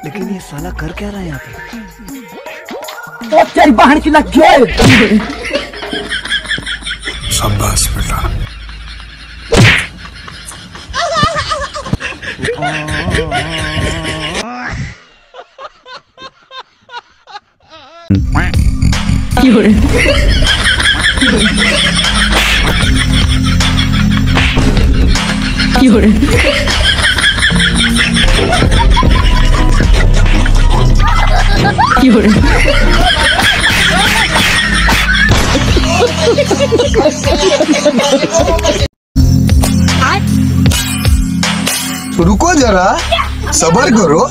लेकिन ये साला कर क्या रहा है यहाँ पे? तेरी बहन की लग गई। शाबाश बेटा। रुको जरा, सबर करो।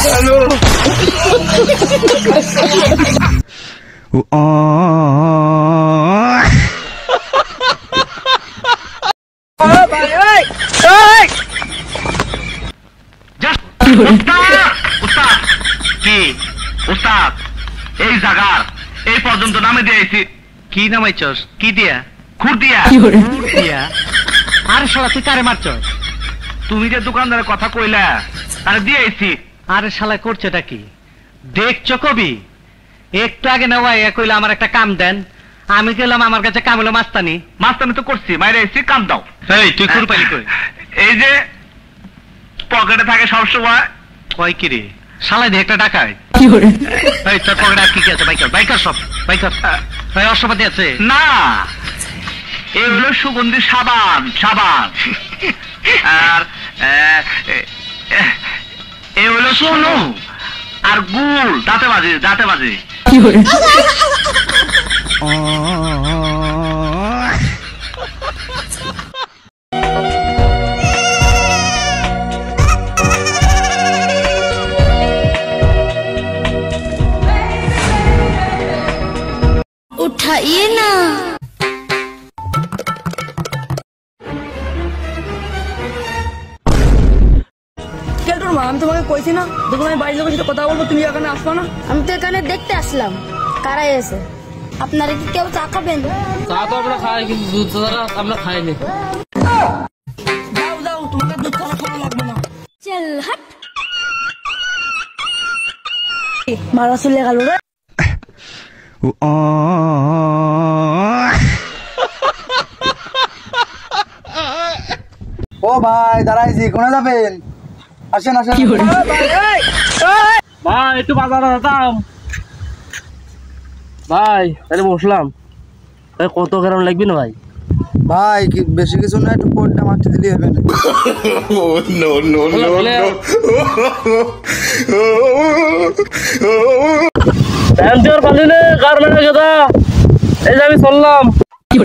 हेलो। উস্তাদ এই জায়গার এই পর্যন্ত নামে দিয়েছি। কি নামাইছস? কি দিয়া? খুর দিয়া। আরে শালা তুই কারে মারছস? তুমি যে দোকানদারের কথা কইলা আরে দিয়েছি। আরে শালা করছেটা কি দেখছো কবি? একটু আগে নেওয়া কইলা আমার একটা কাম দেন, আমি গেলাম আমার কাছে কাম হলো মাস্তানি। মাস্তানি তো করছি, মাইরে এসছি, কাম দাও। এই তুই খুর পাইলি কই? এই যে পকেটে থাকে সবসময়। কয় কি রে শালা দিয়ে একটা টাকায়? এই তোর পকেটে আর কি কি আছে? বাইকার বাইকার সব বাইকার অশ্বপাতি আছে না, এগুলো সুগন্ধি সাবান সাবান। আর এ হলো সোনু আর গুড়, দাঁতে বাজে দাঁতে বাজে। उठाइए ना। আমি তোমাকে কইছি না যখন আমি বাড়ির লোকের সাথে কথা বলবো তুমি এখানে আসবা না? আমি তো এখানে দেখতে আসলাম কারাই আছে। আপনারা কি কেউ চা খাবেন? চা তো আমরা খাই, কিন্তু দুধ ছাড়া আমরা খাইনি। যাও যাও, তোমাকে দুধ ছাড়া খাওয়া লাগবে না। চল হাট। মারা চলে গেল রে। ও ভাই দাঁড়াইছি, কোনে যাবেন? আসেন আসেন। ভাই একটু বাজারে যেতাম ভাই, তাহলে বসলাম। কত গ্রাম লাগবে না ভাই? ভাই বেশি কিছু না, একটু পোলটা মাটি দিলে হবে না। নো নো নো প্যান্টের পালিলে কার লাগে কথা, এই যে আমি চললাম। কি